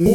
Okay,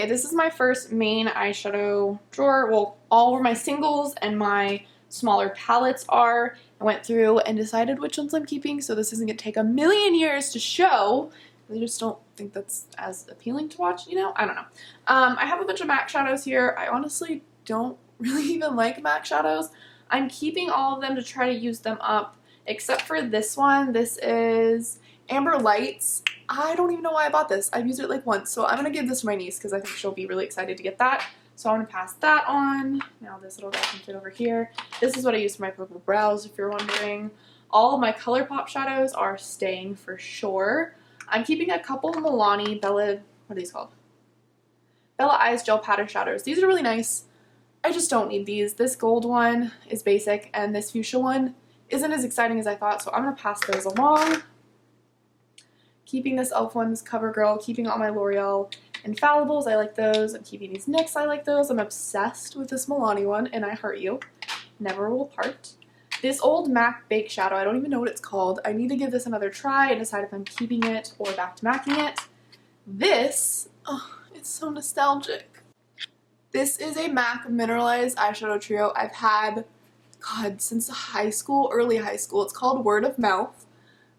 this is my first main eyeshadow drawer. Well, all where my singles and my smaller palettes are. I went through and decided which ones I'm keeping, so this isn't going to take a million years to show. I just don't think that's as appealing to watch, you know? I don't know. I have a bunch of MAC shadows here. I honestly don't really even like MAC shadows. I'm keeping all of them to try to use them up, except for this one. This is Amber Lights. I don't even know why I bought this. I've used it like once, so I'm going to give this to my niece because I think she'll be really excited to get that. So I'm going to pass that on. Now this little guy can fit over here. This is what I use for my purple brows, if you're wondering. All of my ColourPop shadows are staying for sure. I'm keeping a couple Milani Bella, what are these called? Bella Eyes Gel Powder Shadows. These are really nice. I just don't need these. This gold one is basic, and this fuchsia one isn't as exciting as I thought, so I'm going to pass those along. Keeping this e.l.f. one, this CoverGirl, keeping all my L'Oreal Infallibles, I like those. I'm keeping these NYX, I like those. I'm obsessed with this Milani one, and I Heart You. Never will part. This old MAC Bake Shadow, I don't even know what it's called. I need to give this another try and decide if I'm keeping it or back to MACing it. This, oh, it's so nostalgic. This is a MAC Mineralized Eyeshadow Trio I've had, God, since high school, early high school. It's called Word of Mouth.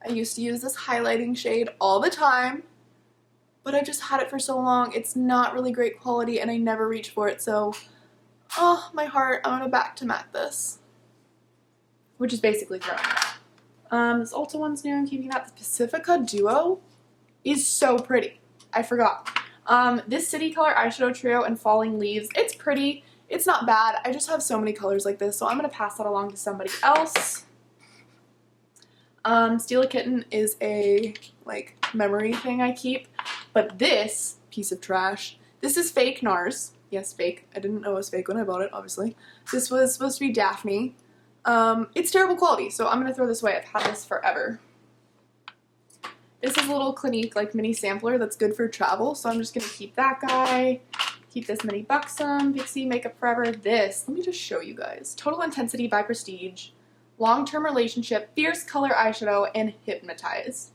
I used to use this highlighting shade all the time, but I've just had it for so long. It's not really great quality, and I never reach for it, so, oh, my heart, I'm gonna back to MAC this, which is basically throwing it. This Ulta one's new, I'm keeping that. The Pacifica Duo is so pretty. I forgot. This City Color Eyeshadow Trio and Falling Leaves, it's pretty. It's not bad. I just have so many colors like this, so I'm gonna pass that along to somebody else. Steal a Kitten is a, like, memory thing I keep, but this piece of trash, this is fake NARS. Yes, fake. I didn't know it was fake when I bought it, obviously. This was supposed to be Daphne. It's terrible quality, so I'm gonna throw this away. I've had this forever. This is a little Clinique, like, mini sampler that's good for travel, so I'm just gonna keep that guy. Keep this mini Buxom, Pixie Makeup Forever. This, let me just show you guys. Total Intensity by Prestige. Long-Term Relationship, Fierce Color Eyeshadow, and Hypnotize.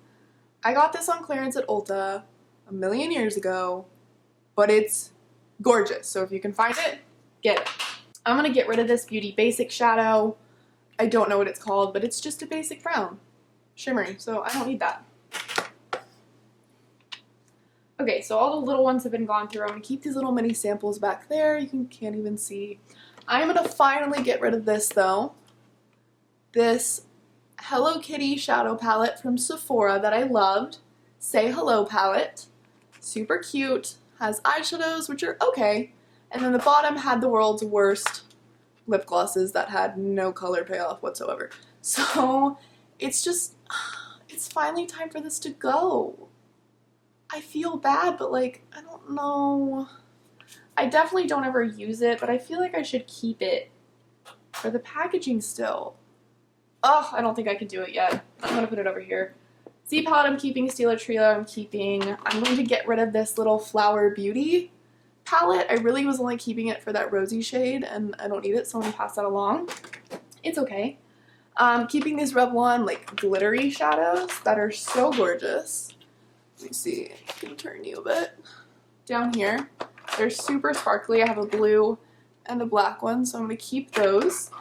I got this on clearance at Ulta a million years ago, but it's gorgeous, so if you can find it, get it. I'm going to get rid of this Beauty Basic shadow. I don't know what it's called, but it's just a basic brown. Shimmery, so I don't need that. Okay, so all the little ones have been gone through. I'm going to keep these little mini samples back there. You can't even see. I'm going to finally get rid of this, though. This Hello Kitty shadow palette from Sephora that I loved. Say Hello palette. Super cute. Has eyeshadows, which are okay. And then the bottom had the world's worst lip glosses that had no color payoff whatsoever. So it's just, it's finally time for this to go. I feel bad, but like, I don't know. I definitely don't ever use it, but I feel like I should keep it for the packaging still. Oh, I don't think I can do it yet. I'm gonna put it over here. Z palette I'm keeping, Steal a Trio I'm keeping. I'm going to get rid of this little Flower Beauty palette. I really was only keeping it for that rosy shade, and I don't need it, so I'm gonna pass that along. It's okay. Keeping these Revlon, like, glittery shadows that are so gorgeous. Let me see, I can turn you a bit. Down here, they're super sparkly. I have a blue and a black one, so I'm gonna keep those.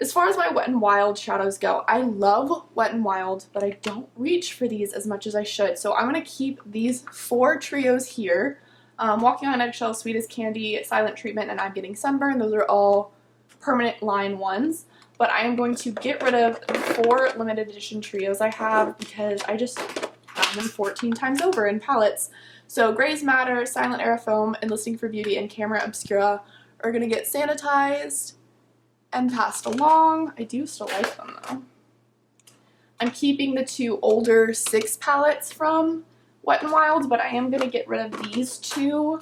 As far as my Wet n Wild shadows go, I love Wet n Wild, but I don't reach for these as much as I should. So I'm going to keep these 4 trios here. Walking on Eggshells, Sweet as Candy, Silent Treatment, and I'm Getting Sunburned. Those are all permanent line ones. But I am going to get rid of the 4 limited edition trios I have because I just have them 14 times over in palettes. So Grays Matter, Silent Era Foam, Enlisting for Beauty, and Camera Obscura are going to get sanitized and passed along. I do still like them though. I'm keeping the 2 older 6 palettes from Wet n Wild, but I am going to get rid of these 2.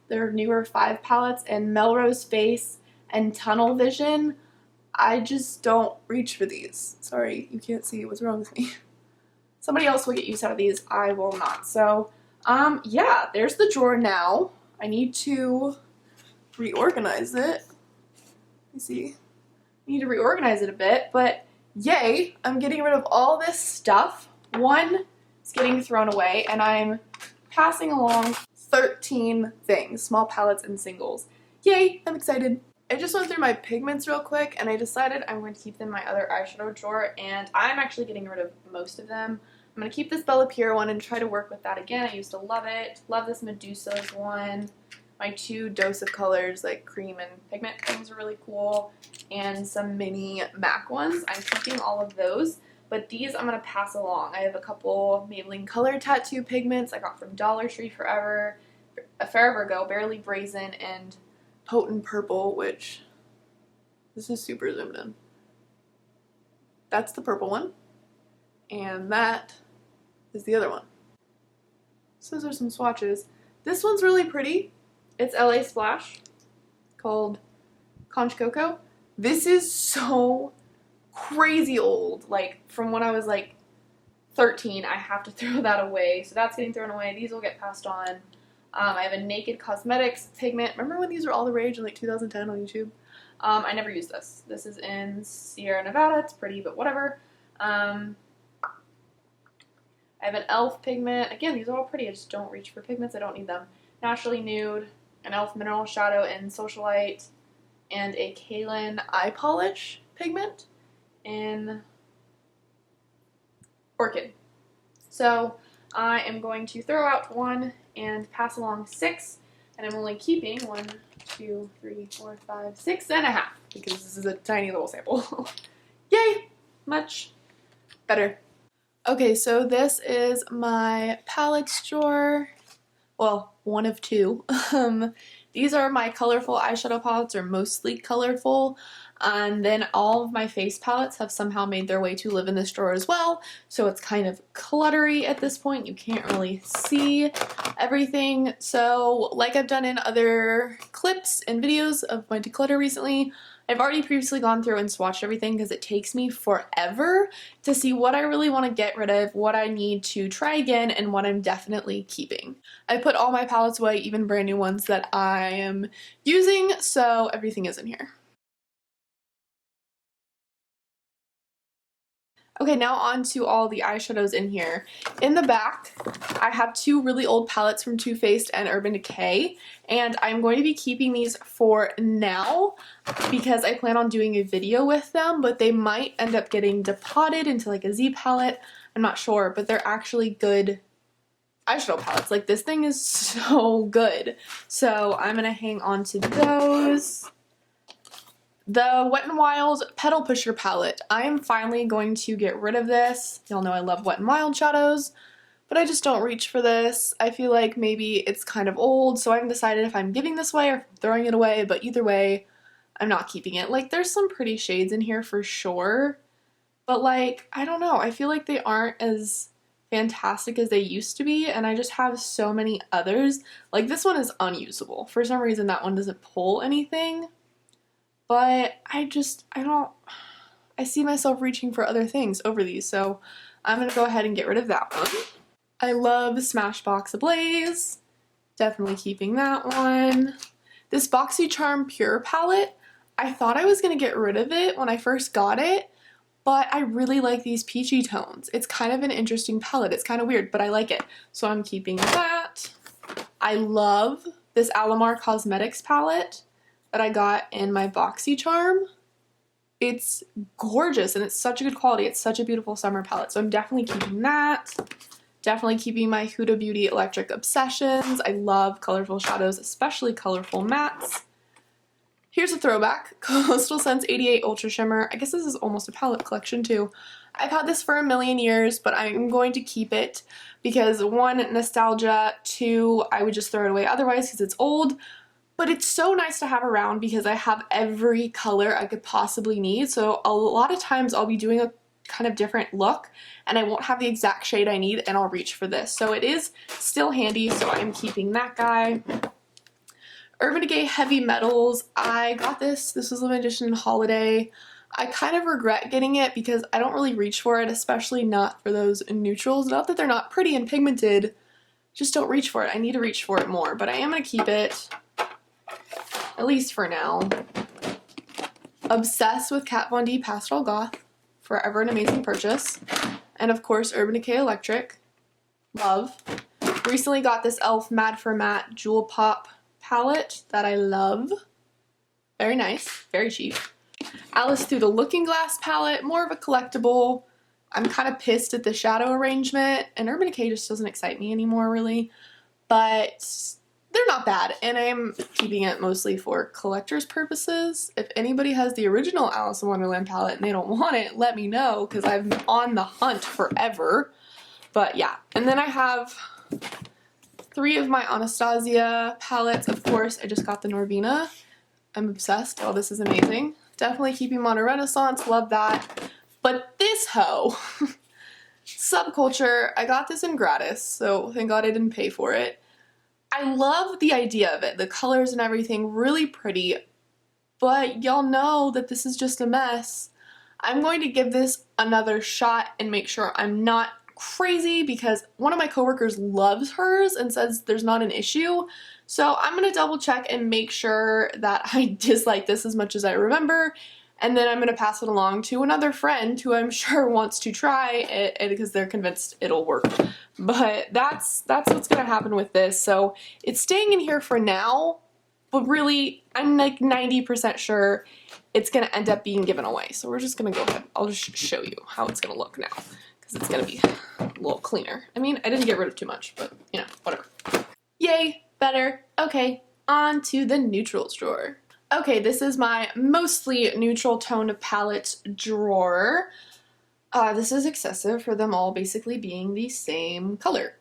They're newer 5 palettes, and Melrose Face and Tunnel Vision. I just don't reach for these. Sorry, you can't see what's wrong with me. Somebody else will get use out of these. I will not. So, yeah, there's the drawer now. I need to reorganize it. Let me see. I need to reorganize it a bit, but yay, I'm getting rid of all this stuff. 1, is getting thrown away, and I'm passing along 13 things, small palettes and singles. Yay, I'm excited. I just went through my pigments real quick, and I decided I'm going to keep them in my other eyeshadow drawer, and I'm actually getting rid of most of them. I'm going to keep this Bella Pure one and try to work with that again. I used to love it. Love this Medusa's one. My 2 dose of colors, like cream and pigment things, are really cool. And some mini MAC ones. I'm keeping all of those. But these I'm going to pass along. I have a couple Maybelline Color Tattoo pigments I got from Dollar Tree forever ago. Barely Brazen and Potent Purple, which this is super zoomed in. That's the purple one. And that is the other one. So those are some swatches. This one's really pretty. It's LA Splash, called Conch Coco. This is so crazy old. Like, from when I was like 13, I have to throw that away. So that's getting thrown away. These will get passed on. I have a Naked Cosmetics pigment. Remember when these were all the rage in like 2010 on YouTube? I never used this. This is in Sierra Nevada. It's pretty, but whatever. I have an e.l.f. pigment. Again, these are all pretty. I just don't reach for pigments. I don't need them. Naturally Nude, an e.l.f. Mineral Shadow in Socialite, and a Kaylin Eye Polish pigment in Orchid. So I am going to throw out 1 and pass along 6, and I'm only keeping 1, 2, 3, 4, 5, 6 and a half because this is a tiny little sample. Yay! Much better. Okay, so this is my palettes drawer. Well, one of 2. These are my colorful eyeshadow palettes, or mostly colorful. And then all of my face palettes have somehow made their way to live in this drawer as well. So it's kind of cluttery at this point. You can't really see everything. So like I've done in other clips and videos of my declutter recently, I've already previously gone through and swatched everything because it takes me forever to see what I really want to get rid of, what I need to try again, and what I'm definitely keeping. I put all my palettes away, even brand new ones that I am using, so everything is in here. Okay, now on to all the eyeshadows in here. In the back, I have 2 really old palettes from Too Faced and Urban Decay, and I'm going to be keeping these for now because I plan on doing a video with them, but they might end up getting depotted into like a Z palette. I'm not sure, but they're actually good eyeshadow palettes. Like, this thing is so good. So I'm going to hang on to those. The Wet n Wild Petal Pusher palette. I am finally going to get rid of this. Y'all know I love Wet n Wild shadows, but I just don't reach for this. I feel like maybe it's kind of old, so I haven't decided if I'm giving this away or throwing it away, but either way, I'm not keeping it. Like, there's some pretty shades in here for sure, but like, I don't know. I feel like they aren't as fantastic as they used to be, and I just have so many others. Like, this one is unusable. For some reason, that one doesn't pull anything. But I see myself reaching for other things over these, so I'm going to go ahead and get rid of that one. I love Smashbox Ablaze. Definitely keeping that one. This BoxyCharm Pure palette, I thought I was going to get rid of it when I first got it, but I really like these peachy tones. It's kind of an interesting palette. It's kind of weird, but I like it. So I'm keeping that. I love this Alamar Cosmetics palette that I got in my BoxyCharm. It's gorgeous and it's such a good quality. It's such a beautiful summer palette. So I'm definitely keeping that. Definitely keeping my Huda Beauty Electric Obsessions. I love colorful shadows, especially colorful mattes. Here's a throwback. Coastal Scents 88 Ultra Shimmer. I guess this is almost a palette collection too. I've had this for a million years, but I'm going to keep it because 1, nostalgia, 2, I would just throw it away otherwise because it's old. But it's so nice to have around because I have every color I could possibly need. So a lot of times I'll be doing a kind of different look and I won't have the exact shade I need and I'll reach for this. So it is still handy, so I'm keeping that guy. Urban Decay Heavy Metals. I got this. This was limited edition holiday. I kind of regret getting it because I don't really reach for it, especially not for those neutrals. Not that they're not pretty and pigmented, just don't reach for it. I need to reach for it more, but I am going to keep it. At least for now. Obsessed with Kat Von D Pastel Goth. Forever an amazing purchase. And of course, Urban Decay Electric. love. Recently got this e.l.f. Mad for Matte Jewel Pop palette that I love. Very nice, very cheap. Alice Through the Looking Glass palette, more of a collectible. I'm kind of pissed at the shadow arrangement, and Urban Decay just doesn't excite me anymore, really. But they're not bad, and I'm keeping it mostly for collector's purposes. If anybody has the original Alice in Wonderland palette and they don't want it, let me know, because I'm on the hunt forever. But yeah, and then I have 3 of my Anastasia palettes. Of course, I just got the Norvina. I'm obsessed. Oh, this is amazing. Definitely keeping Mono Renaissance. Love that. But this hoe, Subculture, I got this in gratis, so thank God I didn't pay for it. I love the idea of it, the colors and everything, really pretty, but y'all know that this is just a mess. I'm going to give this another shot and make sure I'm not crazy, because one of my coworkers loves hers and says there's not an issue. So I'm going to double check and make sure that I dislike this as much as I remember, and then I'm going to pass it along to another friend who I'm sure wants to try it because they're convinced it'll work. But that's what's going to happen with this. So it's staying in here for now, but really I'm like 90% sure it's going to end up being given away. So we're just going to go ahead. I'll just show you how it's going to look now, because it's going to be a little cleaner. I mean, I didn't get rid of too much, but you know, whatever. Yay, better. Okay, on to the neutrals drawer. Okay, this is my mostly neutral toned palette drawer. This is excessive for them all basically being the same color.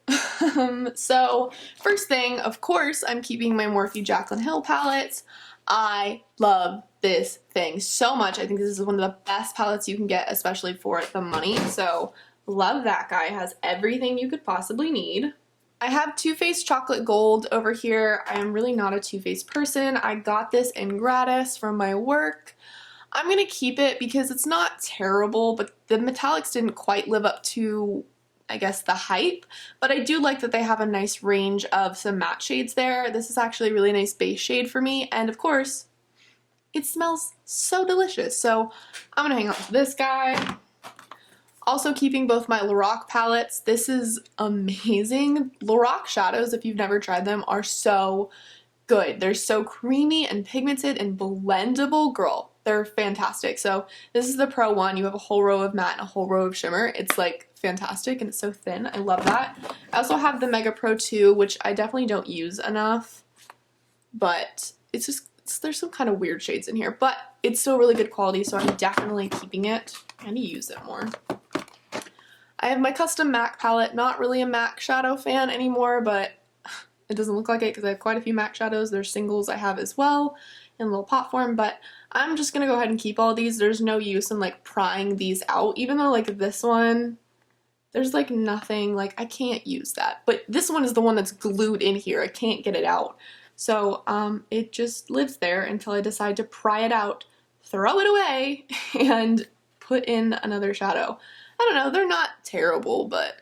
So first thing, of course, I'm keeping my Morphe Jaclyn Hill palettes. I love this thing so much. I think this is one of the best palettes you can get, especially for the money. So love that guy. It has everything you could possibly need. I have Too Faced Chocolate Gold over here. I am really not a Too Faced person. I got this in gratis from my work. I'm going to keep it because it's not terrible, but the metallics didn't quite live up to, I guess, the hype. But I do like that they have a nice range of some matte shades there. This is actually a really nice base shade for me. And of course, it smells so delicious. So I'm going to hang on to this guy. Also keeping both my Lorac palettes. This is amazing. Lorac shadows, if you've never tried them, are so good. They're so creamy and pigmented and blendable. Girl, they're fantastic. So this is the Pro one. You have a whole row of matte and a whole row of shimmer. It's like fantastic, and it's so thin. I love that. I also have the Mega Pro 2, which I definitely don't use enough, but it's just, there's some kind of weird shades in here, but it's still really good quality, so I'm definitely keeping it. I need to use it more. I have my custom MAC palette. Not really a MAC shadow fan anymore, but it doesn't look like it because I have quite a few MAC shadows. There's singles I have as well in little pot form, but I'm just gonna go ahead and keep all these. There's no use in like prying these out, even though like this one, there's like nothing, like I can't use that. But this one is the one that's glued in here. I can't get it out. So it just lives there until I decide to pry it out, throw it away, and put in another shadow. I don't know, they're not terrible, but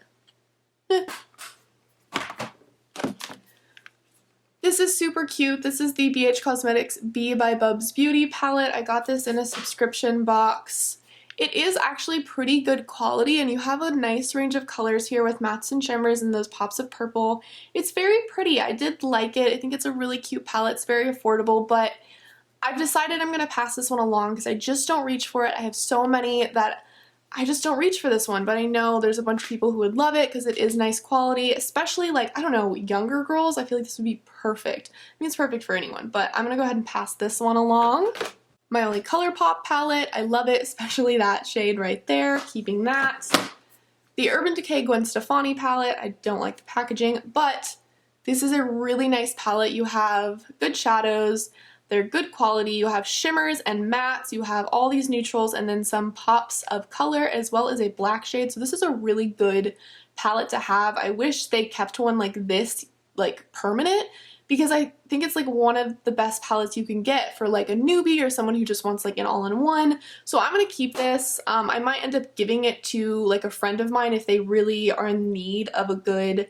This is super cute. This is the BH Cosmetics Bee by Bubs Beauty palette. I got this in a subscription box. It is actually pretty good quality, and you have a nice range of colors here with mattes and shimmers and those pops of purple. It's very pretty. I did like it. I think it's a really cute palette. It's very affordable, but I've decided I'm going to pass this one along because I just don't reach for it. I have so many that I just don't reach for this one, but I know there's a bunch of people who would love it because it is nice quality, especially like, I don't know, younger girls. I feel like this would be perfect. I mean, it's perfect for anyone, but I'm going to go ahead and pass this one along. My only ColourPop palette. I love it, especially that shade right there, keeping that. The Urban Decay Gwen Stefani palette. I don't like the packaging, but this is a really nice palette. You have good shadows. They're good quality. You have shimmers and mattes. You have all these neutrals and then some pops of color as well as a black shade. So this is a really good palette to have. I wish they kept one like this, like permanent, because I think it's like one of the best palettes you can get for like a newbie or someone who just wants like an all-in-one. So I'm going to keep this. I might end up giving it to like a friend of mine if they really are in need of a good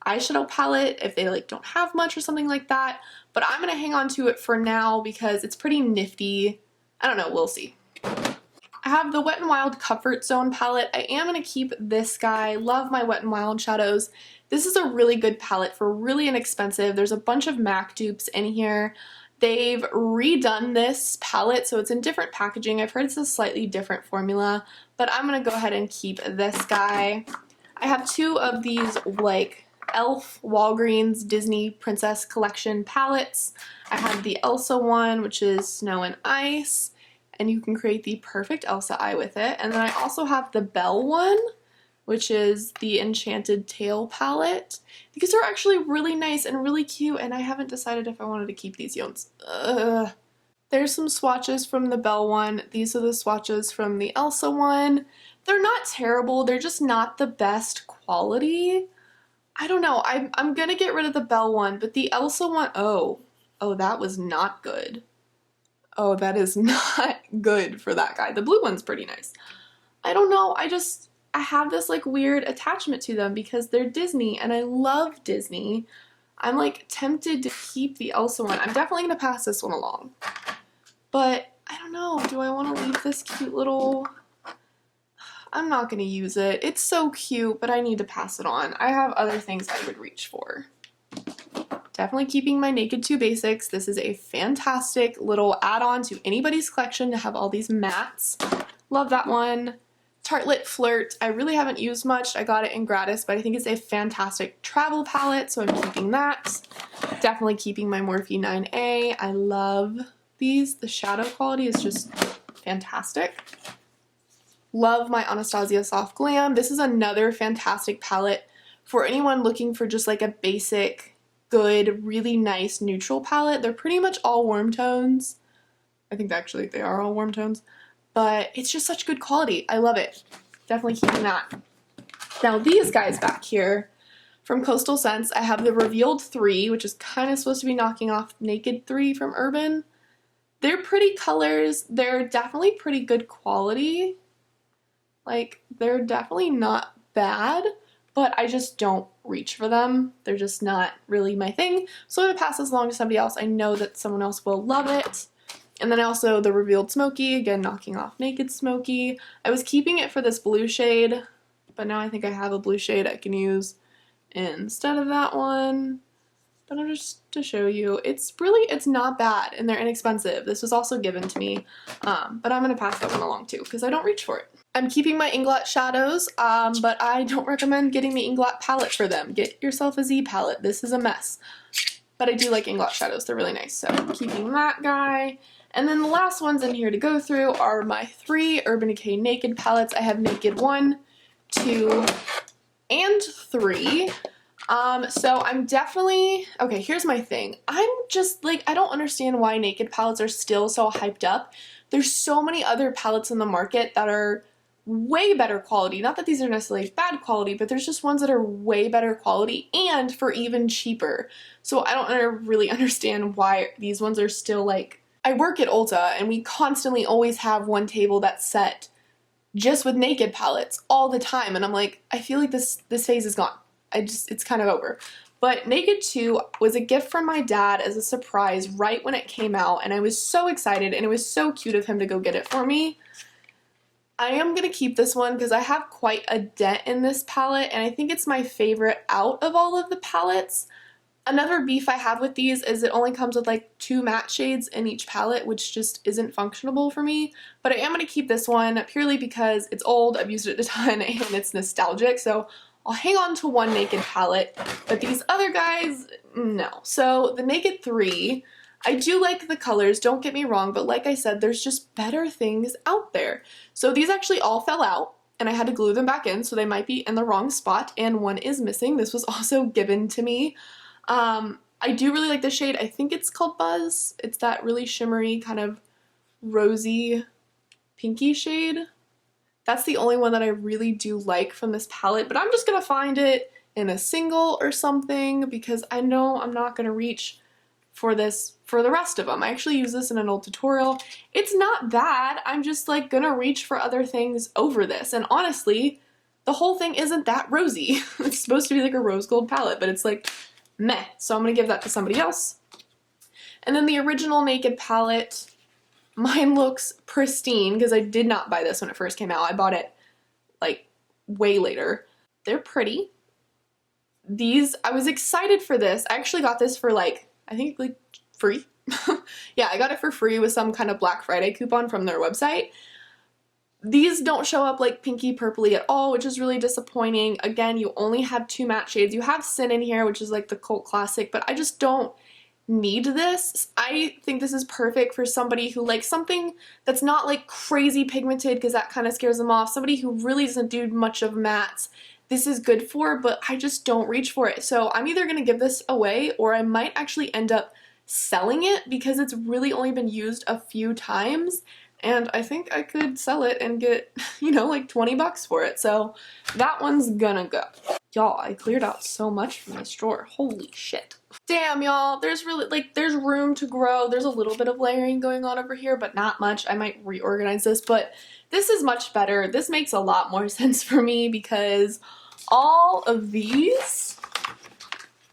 eyeshadow palette, if they like don't have much or something like that. But I'm going to hang on to it for now because it's pretty nifty. I don't know, we'll see. I have the Wet n Wild Comfort Zone palette. I am going to keep this guy. Love my Wet n Wild shadows. This is a really good palette for really inexpensive. There's a bunch of MAC dupes in here. They've redone this palette, so it's in different packaging. I've heard it's a slightly different formula, but I'm gonna go ahead and keep this guy. I have two of these like e.l.f. Walgreens Disney Princess Collection palettes. I have the Elsa one, which is Snow and Ice, and you can create the perfect Elsa eye with it. And then I also have the Belle one, which is the Enchanted Tale palette. These are actually really nice and really cute, and I haven't decided if I wanted to keep these ones. There's some swatches from the Belle one. These are the swatches from the Elsa one. They're not terrible, they're just not the best quality. I don't know, I'm gonna get rid of the Belle one, but the Elsa one, oh, that was not good. Oh, that is not good for that guy. The blue one's pretty nice. I don't know, I have this like weird attachment to them because they're Disney and I love Disney. I'm like tempted to keep the Elsa one. I'm definitely gonna pass this one along. But I don't know, do I want to leave this cute little... I'm not gonna use it. It's so cute, but I need to pass it on. I have other things I would reach for. Definitely keeping my Naked 2 Basics. This is a fantastic little add-on to anybody's collection to have all these mattes. Love that one. Tartelette Flirt, I really haven't used much. I got it in gratis, but I think it's a fantastic travel palette, so I'm keeping that. Definitely keeping my Morphe 9A. I love these. The shadow quality is just fantastic. Love my Anastasia Soft Glam. This is another fantastic palette for anyone looking for just like a basic, good, really nice neutral palette. They're pretty much all warm tones. I think actually they are all warm tones. But it's just such good quality. I love it. Definitely keeping that. Now these guys back here from Coastal Scents, I have the Revealed 3, which is kind of supposed to be knocking off Naked 3 from Urban. They're pretty colors. They're definitely pretty good quality. Like, they're definitely not bad, but I just don't reach for them. They're just not really my thing. So I'm going to pass this along to somebody else. I know that someone else will love it. And then also the Revealed Smoky, again, knocking off Naked Smoky. I was keeping it for this blue shade, but now I think I have a blue shade I can use instead of that one. But just to show you, it's not bad, and they're inexpensive. This was also given to me, but I'm going to pass that one along too, because I don't reach for it. I'm keeping my Inglot shadows, but I don't recommend getting the Inglot palette for them. Get yourself a Z palette. This is a mess. But I do like Inglot shadows. They're really nice, so I'm keeping that guy. And then the last ones in here to go through are my 3 Urban Decay Naked palettes. I have Naked 1, 2, and 3. So I'm definitely, okay, here's my thing. I'm just like, I don't understand why Naked palettes are still so hyped up. There's so many other palettes in the market that are way better quality. Not that these are necessarily bad quality, but there's just ones that are way better quality and for even cheaper. So I don't really understand why these ones are still like, I work at Ulta and we constantly always have one table that's set just with Naked palettes all the time. And I'm like, I feel like this phase is gone. It's kind of over. But Naked 2 was a gift from my dad as a surprise right when it came out, and I was so excited, and it was so cute of him to go get it for me. I am going to keep this one because I have quite a dent in this palette, and I think it's my favorite out of all of the palettes. Another beef I have with these is it only comes with like 2 matte shades in each palette, which just isn't functionable for me. But I am going to keep this one purely because it's old, I've used it a ton, and it's nostalgic, so I'll hang on to one Naked palette, but these other guys, no. So the Naked 3, I do like the colors, don't get me wrong, but like I said, there's just better things out there. So these actually all fell out, and I had to glue them back in, so they might be in the wrong spot, and one is missing. This was also given to me. I do really like the shade. I think it's called Buzz. It's that really shimmery, kind of rosy, pinky shade. That's the only one that I really do like from this palette, but I'm just going to find it in a single or something because I know I'm not going to reach for this for the rest of them. I actually use this in an old tutorial. It's not bad. I'm just like going to reach for other things over this, and honestly, the whole thing isn't that rosy. It's supposed to be like a rose gold palette, but it's like meh, so I'm going to give that to somebody else. And then the original Naked palette, mine looks pristine because I did not buy this when it first came out. I bought it like way later. They're pretty. these, I was excited for this. I actually got this for like, I think like free. Yeah, I got it for free with some kind of Black Friday coupon from their website. These don't show up like pinky purpley at all, which is really disappointing. Again, you only have 2 matte shades. You have Sin in here, which is like the cult classic, but I just don't need this. I think this is perfect for somebody who likes something that's not like crazy pigmented, because that kind of scares them off. Somebody who really doesn't do much of mattes, this is good for, but I just don't reach for it. So I'm either going to give this away, or I might actually end up selling it because it's really only been used a few times, and I think I could sell it and get, you know, like 20 bucks for it. So that one's gonna go. Y'all, I cleared out so much from this drawer. Holy shit. Damn, y'all, there's really, like, there's room to grow. There's a little bit of layering going on over here, but not much. I might reorganize this, but this is much better. This makes a lot more sense for me because all of these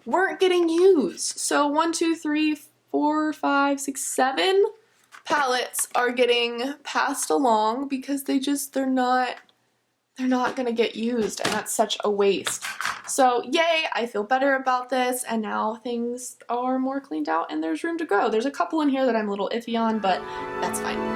weren't getting used. So 1, 2, 3, 4, 5, 6, 7 palettes are getting passed along because they're not gonna get used, and that's such a waste. So yay, I feel better about this, and now things are more cleaned out and there's room to grow. There's a couple in here that I'm a little iffy on, but that's fine.